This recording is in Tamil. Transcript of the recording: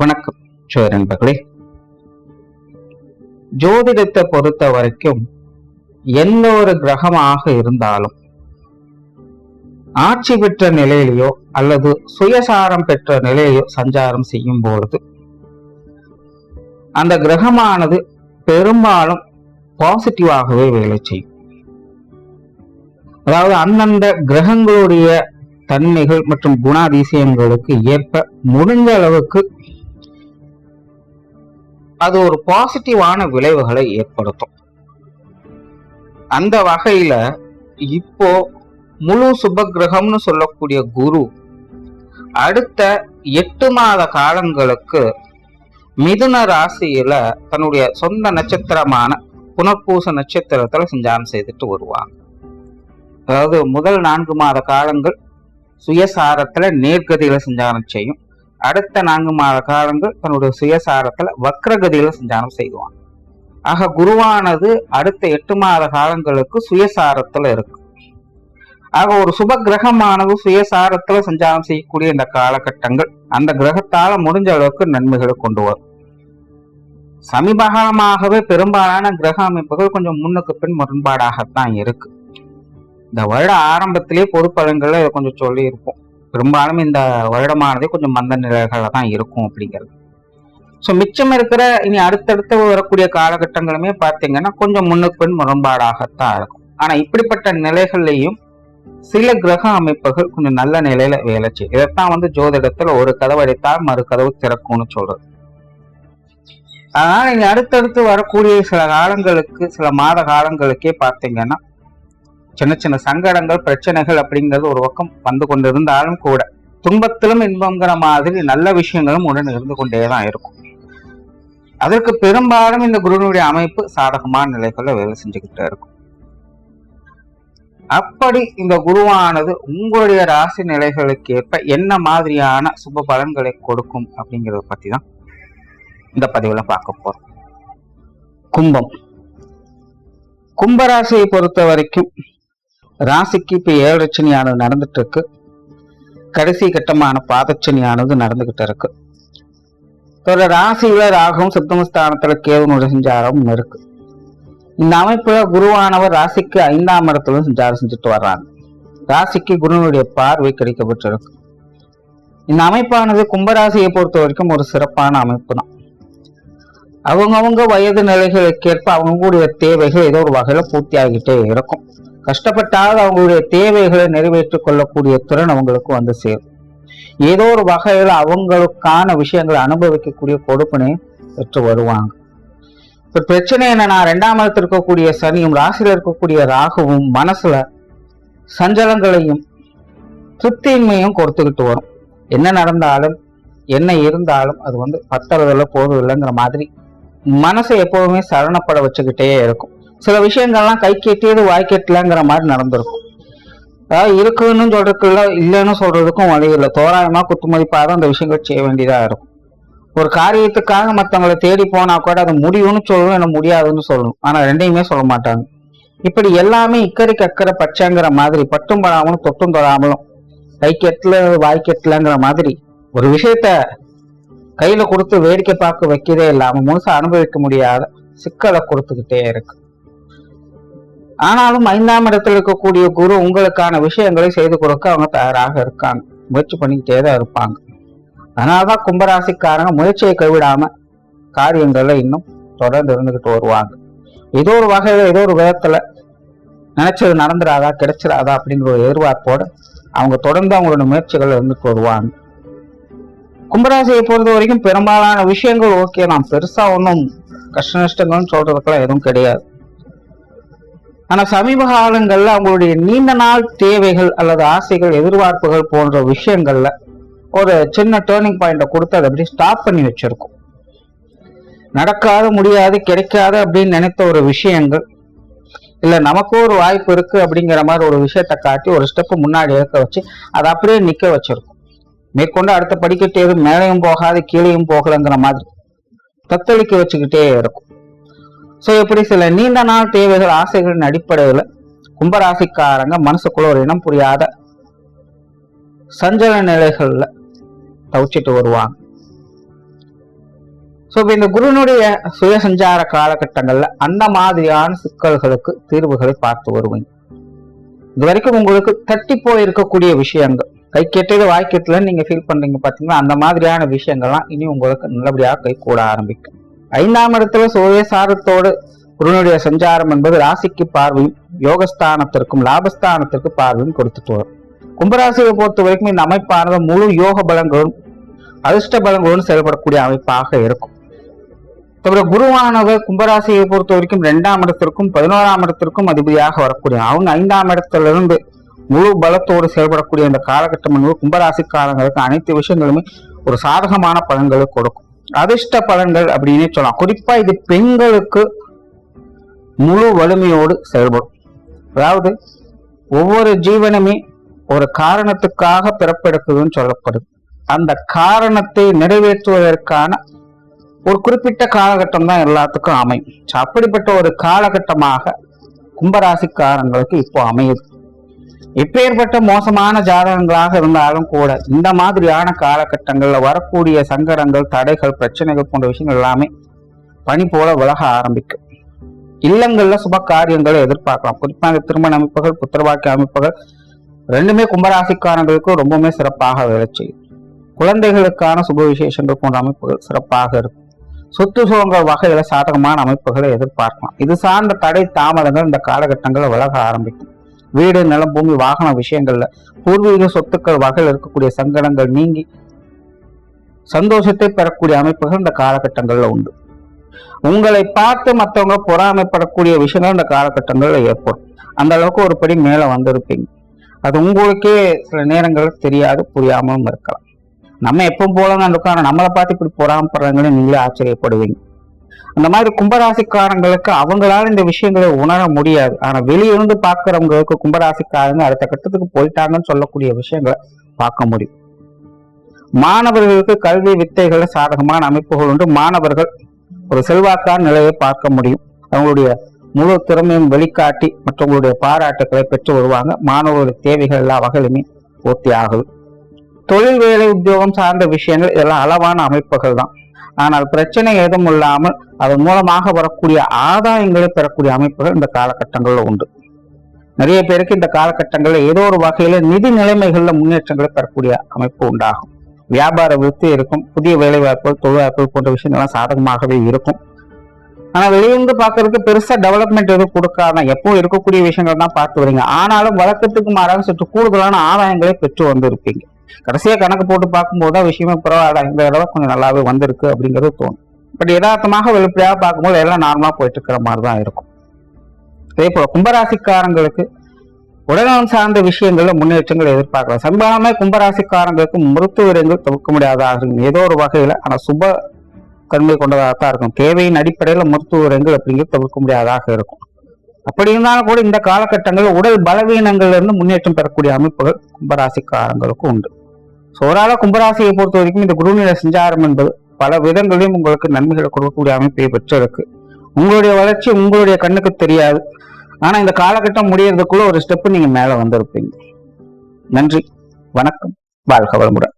வணக்கம் நண்பர்களே. ஜோதிடத்தை பொறுத்த வரைக்கும் எந்த ஒரு கிரகமாக இருந்தாலும் ஆட்சி பெற்ற நிலையிலையோ அல்லது சுயசாரம் பெற்ற நிலையிலையோ சஞ்சாரம் செய்யும் பொழுது அந்த கிரகமானது பெரும்பாலும் பாசிட்டிவாகவே வேலை செய்யும். அதாவது அந்தந்த கிரகங்களுடைய தன்மைகள் மற்றும் குணாதிசயங்களுக்கு ஏற்ப முடிஞ்ச அளவுக்கு அது ஒரு பாசிட்டிவான விளைவுகளை ஏற்படுத்தும். அந்த வகையில இப்போ முழு சுப கிரகம்னு சொல்லக்கூடிய குரு அடுத்த 8 மாத காலங்களுக்கு மிதுன ராசியில தன்னுடைய சொந்த நட்சத்திரமான புனர்பூச நட்சத்திரத்துல சஞ்சாரம் செய்துட்டு வருவாங்க. அதாவது முதல் 4 மாத காலங்கள் சுயசாரத்துல நேர்கதியில சஞ்சாரம் செய்யும். அடுத்த 4 மாத காலங்கள் தன்னுடைய சுயசாரத்துல வக்ரகதியில சஞ்சாரம் செய்வாங்க. ஆக குருவானது அடுத்த 8 மாத காலங்களுக்கு சுயசாரத்துல இருக்கு. ஆக ஒரு சுப கிரகமானது சுயசாரத்துல சஞ்சாரம் செய்யக்கூடிய இந்த காலகட்டங்கள் அந்த கிரகத்தால முடிஞ்ச அளவுக்கு நன்மைகளை கொண்டு வரும். சமீபகாலமாகவே பெரும்பாலான கிரக அமைப்புகள் கொஞ்சம் முன்னுக்கு பின் முரண்பாடாகத்தான் இருக்கு. இந்த வருட ஆரம்பத்திலேயே பொது பலன்களை கொஞ்சம் சொல்லி இருப்போம். பெரும்பாலும் இந்த வருடமானதே கொஞ்சம் மந்த நிலைகள தான் இருக்கும் அப்படிங்கிறது. ஸோ மிச்சம் இருக்கிற இனி அடுத்தடுத்து வரக்கூடிய காலகட்டங்களுமே பார்த்தீங்கன்னா கொஞ்சம் முன்னுக்கு பின் முரண்பாடாகத்தான் இருக்கும். ஆனா இப்படிப்பட்ட நிலைகள்லையும் சில கிரக அமைப்புகள் கொஞ்சம் நல்ல நிலையில வேலை செய்யும். இதைத்தான் ஜோதிடத்துல ஒரு கதவு அடைத்தால் மறு கதவு திறக்கும்னு சொல்றது. அதனால இனி அடுத்தடுத்து வரக்கூடிய சில காலங்களுக்கு சில மாத காலங்களுக்கே பார்த்தீங்கன்னா சின்ன சின்ன சங்கடங்கள் பிரச்சனைகள் அப்படிங்கிறது ஒரு பக்கம் வந்து கொண்டிருந்தாலும் கூட துன்பத்திலும் இன்பங்கிற மாதிரி நல்ல விஷயங்களும் உடன் இருந்து கொண்டேதான் இருக்கும். அதற்கு பெரும்பாலும் இந்த குருனுடைய அமைப்பு சாதகமான நிலைகள்ல வேலை செஞ்சுக்கிட்டே இருக்கும். அப்படி இந்த குருவானது உங்களுடைய ராசி நிலைகளுக்கு ஏற்ப என்ன மாதிரியான சுப பலன்களை கொடுக்கும் அப்படிங்கிறத பத்தி தான் இந்த பதிவுல பார்க்க போறோம். கும்பம். கும்பராசியை பொறுத்த வரைக்கும் ராசிக்கு இப்ப 7 சனியானது நடந்துட்டு இருக்கு. கடைசி கட்டமான பாதச்சனியானது நடந்துகிட்டு இருக்கு. ராசியில ராகும் சப்தமஸ்தானத்துல கேதுனுடைய சஞ்சாரமும் இருக்கு. இந்த அமைப்புல குருவானவர் ராசிக்கு 5ஆம் இடத்துல சஞ்சாரம் செஞ்சுட்டு வர்றாங்க. ராசிக்கு குருனுடைய பார்வை கிடைக்கப்பட்டிருக்கு. இந்த அமைப்பானது கும்பராசியை பொறுத்த வரைக்கும் ஒரு சிறப்பான அமைப்பு தான். அவங்கவுங்க வயது நிலைகளுக்கேற்ப அவங்களுடைய தேவைகள் ஏதோ ஒரு வகையில பூர்த்தி ஆகிட்டே இருக்கும். கஷ்டப்பட்டால் அவங்களுடைய தேவைகளை நிறைவேற்றிக் கொள்ளக்கூடிய திறன் அவங்களுக்கு சேரும். ஏதோ ஒரு வகையில அவங்களுக்கான விஷயங்களை அனுபவிக்கக்கூடிய கொடுப்பினை பெற்று வருவாங்க. இப்ப பிரச்சனை என்னன்னா 2ஆம் இடத்துல இருக்கக்கூடிய சனியும் ராசியில இருக்கக்கூடிய ராகுவும் மனசுல சஞ்சலங்களையும் திருப்தியின்மையும் கொடுத்துக்கிட்டு வரும். என்ன நடந்தாலும் என்ன இருந்தாலும் அது பத்துறதுல போதும் மாதிரி மனசை எப்பவுமே சரணப்பட வச்சுக்கிட்டே இருக்கும். சில விஷயங்கள்லாம் கை கெட்டியது வாய் கெட்டலங்கிற மாதிரி நடந்திருக்கும். அதாவது இருக்குன்னு சொல்றதுக்குள்ள இல்லைன்னு சொல்றதுக்கும் வழி இல்லை. தோராயமா குத்துமதிப்பாக அந்த விஷயங்கள் செய்ய வேண்டியதா இருக்கும். ஒரு காரியத்துக்காக மற்றவங்களை தேடி போனா கூட அது முடியும்னு சொல்லணும், என்ன முடியாதுன்னு சொல்லணும். ஆனா ரெண்டையுமே சொல்ல மாட்டாங்க. இப்படி எல்லாமே இக்கரைக்கு அக்கறை பச்சைங்கிற மாதிரி பட்டும் படாமலும் தொட்டும் தொடாமலும் கை கெட்டல வாய் கெட்டலங்கிற மாதிரி ஒரு விஷயத்த கையில கொடுத்து வேடிக்கை பார்க்க வைக்கதே இல்லாம முழுசா அனுபவிக்க முடியாத சிக்கலை கொடுத்துக்கிட்டே இருக்கு. ஆனாலும் 5ஆம் இடத்துல இருக்கக்கூடிய குரு உங்களுக்கான விஷயங்களை செய்து கொடுக்க அவங்க தயாராக இருக்காங்க. முயற்சி பண்ணிக்கிட்டே தான் இருப்பாங்க. அதனாலதான் கும்பராசிக்காரங்க முயற்சியை கைவிடாம காரியங்கள்ல இன்னும் தொடர்ந்து இருந்துகிட்டு வருவாங்க. ஏதோ ஒரு வகையில ஏதோ ஒரு விதத்துல நினைச்சது நடந்துடாதா கிடைச்சிடாதா அப்படிங்கிற ஒரு எதிர்பார்ப்போட அவங்க தொடர்ந்து அவங்களோட முயற்சிகள் இருந்துட்டு வருவாங்க. கும்பராசியை பொறுத்த வரைக்கும் பெரும்பாலான விஷயங்கள் ஓகே தான். பெருசா ஒன்றும் கஷ்ட நஷ்டங்கள்னு சொல்றதுக்கெல்லாம் எதுவும் கிடையாது. ஆனா சமீப காலங்கள்ல அவங்களுடைய நீண்ட நாள் தேவைகள் அல்லது ஆசைகள் எதிர்பார்ப்புகள் போன்ற விஷயங்கள்ல ஒரு சின்ன டேர்னிங் பாயிண்ட கொடுத்து அதை அப்படி ஸ்டாப் பண்ணி வச்சிருக்கும். நடக்காது முடியாது கிடைக்காது அப்படின்னு நினைத்த ஒரு விஷயங்கள் இல்ல நமக்கும் ஒரு வாய்ப்பு இருக்கு அப்படிங்கிற மாதிரி ஒரு விஷயத்த காட்டி ஒரு ஸ்டெப் முன்னாடி இருக்க வச்சு அதை அப்படியே நிக்க வச்சிருக்கும். மேற்கொண்டு அடுத்த படிக்கட்டு எதுவும் மேலையும் போகாது கீழையும் போகலங்கிற மாதிரி தத்தளிக்க வச்சுக்கிட்டே இருக்கும். ஸோ இப்படி சில நீண்ட நாள் தேவைகள் ஆசைகளின் அடிப்படையில கும்பராசிக்காரங்க மனசுக்குள்ள ஒரு இனம் புரியாத சஞ்சல நிலைகள்ல தவிச்சிட்டு வருவாங்க. சோ இப்ப இந்த குருனுடைய சுய சஞ்சார காலகட்டங்கள்ல அந்த மாதிரியான சிக்கல்களுக்கு தீர்வுகளை பார்த்து வருவீங்க. இது வரைக்கும் உங்களுக்கு தட்டி போய் இருக்கக்கூடிய விஷயங்கள், கை கெட்டது வாய்க்கெட்டல நீங்க ஃபீல் பண்றீங்க பாத்தீங்கன்னா, அந்த மாதிரியான விஷயங்கள்லாம் இனி உங்களுக்கு நல்லபடியாக கை கூட ஆரம்பிக்கும். 5ஆம் இடத்துல சூரிய சாரத்தோடு குருனுடைய சஞ்சாரம் என்பது ராசிக்கு பார்வையும் யோகஸ்தானத்திற்கும் லாபஸ்தானத்திற்கு பார்வையும் கொடுத்துட்டு வரும். கும்பராசியை பொறுத்த வரைக்கும் இந்த அமைப்பானது முழு யோக பலங்களும் அதிர்ஷ்ட பலங்களுடன் செயல்படக்கூடிய அமைப்பாக இருக்கும். தவிர குருவானவர் கும்பராசியை பொறுத்த வரைக்கும் 2ஆம் இடத்திற்கும் 11ஆம் இடத்திற்கும் அதிபதியாக வரக்கூடிய அவங்க 5ஆம் இடத்திலிருந்து முழு பலத்தோடு செயல்படக்கூடிய இந்த காலகட்டம் என்பது கும்பராசிக்காரங்களுக்கு அனைத்து விஷயங்களுமே ஒரு சாதகமான பலன்களை கொடுக்கும். அதிர்ஷ்ட பலன்கள் அப்படின்னே சொல்லலாம். குறிப்பா இது பெண்களுக்கு முழு வலிமையோடு செயல்படும். அதாவது ஒவ்வொரு ஜீவனுமே ஒரு காரணத்துக்காக பிறப்பெடுக்குதுன்னு சொல்லப்படுது. அந்த காரணத்தை நிறைவேற்றுவதற்கான ஒரு குறிப்பிட்ட காலகட்டம் தான் எல்லாத்துக்கும் அமையும். அப்படிப்பட்ட ஒரு காலகட்டமாக கும்பராசிக்காரங்களுக்கு இப்போ அமையுது. எப்பேற்பட்ட மோசமான ஜாதகங்களாக இருந்தாலும் கூட இந்த மாதிரியான காலகட்டங்கள்ல வரக்கூடிய சங்கடங்கள், தடைகள், பிரச்சனைகள் போன்ற விஷயங்கள் எல்லாமே பனி போல விலக ஆரம்பிக்கும். இல்லங்கள்ல சுப காரியங்களை எதிர்பார்க்கலாம். குறிப்பாக திருமண அமைப்புகள், புத்திரவாக்கிய அமைப்புகள் ரெண்டுமே கும்பராசிக்காரங்களுக்கு ரொம்பவுமே சிறப்பாக வேலை செய்யும். குழந்தைகளுக்கான சுப விசேஷங்கள் போன்ற அமைப்புகள் சிறப்பாக இருக்கும். சொத்து சுகங்கள் வகையில சாதகமான அமைப்புகளை எதிர்பார்க்கலாம். இது சார்ந்த தடை தாமதங்கள் இந்த காலகட்டங்களில் விலக ஆரம்பிக்கும். வீடு, நிலம், பூமி, வாகன விஷயங்கள்ல பூர்வீக சொத்துக்கள் வகையில் இருக்கக்கூடிய சங்கடங்கள் நீங்கி சந்தோஷத்தை பெறக்கூடிய அமைப்புகள் இந்த காலகட்டங்கள்ல உண்டு. உங்களை பார்த்து மற்றவங்க பொறாமைப்படக்கூடிய விஷயங்கள் இந்த காலகட்டங்கள்ல ஏற்படும். அந்த அளவுக்கு ஒரு படி மேல வந்திருப்பீங்க. அது உங்களுக்கே சில நேரங்கள் தெரியாது, புரியாமலும் இருக்கலாம். நம்ம எப்பவும் போலங்க அந்த உட்கார நம்மளை பார்த்து இப்படி பொறாமப்படுறாங்கன்னு நீங்களே ஆச்சரியப்படுவீங்க. அந்த மாதிரி கும்பராசிக்காரங்களுக்கு அவங்களால இந்த விஷயங்களை உணர முடியாது. ஆனா வெளியிருந்து பார்க்கிறவங்களுக்கு கும்பராசிக்காரங்க அடுத்த கட்டத்துக்கு போயிட்டாங்கன்னு சொல்லக்கூடிய விஷயங்களை பார்க்க முடியும். மாணவர்களுக்கு கல்வி வித்தைகள சாதகமான அமைப்புகள் உண்டு. மாணவர்கள் ஒரு செல்வாக்கான நிலையை பார்க்க முடியும். அவங்களுடைய முழு திறமையும் வெளிக்காட்டி மற்றவங்களுடைய பாராட்டுக்களை பெற்று வருவாங்க. மாணவர்களுடைய தேவைகள் எல்லா வகையிலுமே பூர்த்தி ஆகுது. தொழில், வேலை, உத்தியோகம் சார்ந்த விஷயங்கள் இதெல்லாம் அளவான அமைப்புகள் தான். ஆனால் பிரச்சனை ஏதும் இல்லாமல் அதன் மூலமாக வரக்கூடிய ஆதாயங்களை பெறக்கூடிய அமைப்புகள் இந்த காலகட்டங்கள்ல உண்டு. நிறைய பேருக்கு இந்த காலகட்டங்களில் ஏதோ ஒரு வகையில நிதி நிலைமைகள்ல முன்னேற்றங்களை பெறக்கூடிய அமைப்பு உண்டாகும். வியாபார விருத்தி இருக்கும். புதிய வேலை வாய்ப்புகள், தொழில் வாய்ப்புகள் போன்ற விஷயங்கள்லாம் சாதகமாகவே இருக்கும். ஆனா வெளியிருந்து பார்க்கறதுக்கு பெருசா டெவலப்மெண்ட் எதுவும் கொடுக்காதான் எப்பவும் இருக்கக்கூடிய விஷயங்கள் தான் பார்த்து வரீங்க. ஆனாலும் வழக்கத்துக்கு மாறாக சற்று கூடுதலான ஆதாயங்களை பெற்று வந்து இருப்பீங்க. கடைசியா கணக்கு போட்டு பார்க்கும்போது தான் விஷயமே பரவாயில்ல, இந்த தடவை கொஞ்சம் நல்லாவே வந்திருக்கு அப்படிங்கிறது தோணும். பட் யதார்த்தமாக வெளிப்படையாக பார்க்கும்போது எல்லாம் நார்மலா போயிட்டு இருக்கிற மாதிரிதான் இருக்கும். அதே போல கும்பராசிக்காரங்களுக்கு உடல்நலம் சார்ந்த விஷயங்கள்ல முன்னேற்றங்கள் எதிர்பார்க்கலாம். சம்பளமே கும்பராசிக்காரங்களுக்கு மருத்துவர்கள் தவிர்க்க முடியாதாக இருக்கும் ஏதோ ஒரு வகையில. ஆனா சுப தன்மை கொண்டதாகத்தான் இருக்கும். தேவையின் அடிப்படையில மருத்துவர்கள் அப்படிங்கிறது தவிர்க்க முடியாதாக இருக்கும். அப்படி இருந்தாலும் கூட இந்த காலகட்டங்களில் உடல் பலவீனங்கள்ல இருந்து முன்னேற்றம் பெறக்கூடிய அமைப்புகள் கும்பராசிக்காரங்களுக்கு உண்டு. சோரால கும்பராசியை பொறுத்த வரைக்கும் இந்த குருநிலை சஞ்சாரம் என்பது பல விதங்களையும் உங்களுக்கு நன்மைகளை கொடுக்கக்கூடிய அமைப்பை பெற்றிருக்கு. உங்களுடைய வளர்ச்சி உங்களுடைய கண்ணுக்கு தெரியாது. ஆனா இந்த காலகட்டம் முடியறதுக்குள்ள ஒரு ஸ்டெப் நீங்க மேல வந்திருப்பீங்க. நன்றி, வணக்கம், வாழ்க வளமுடன்.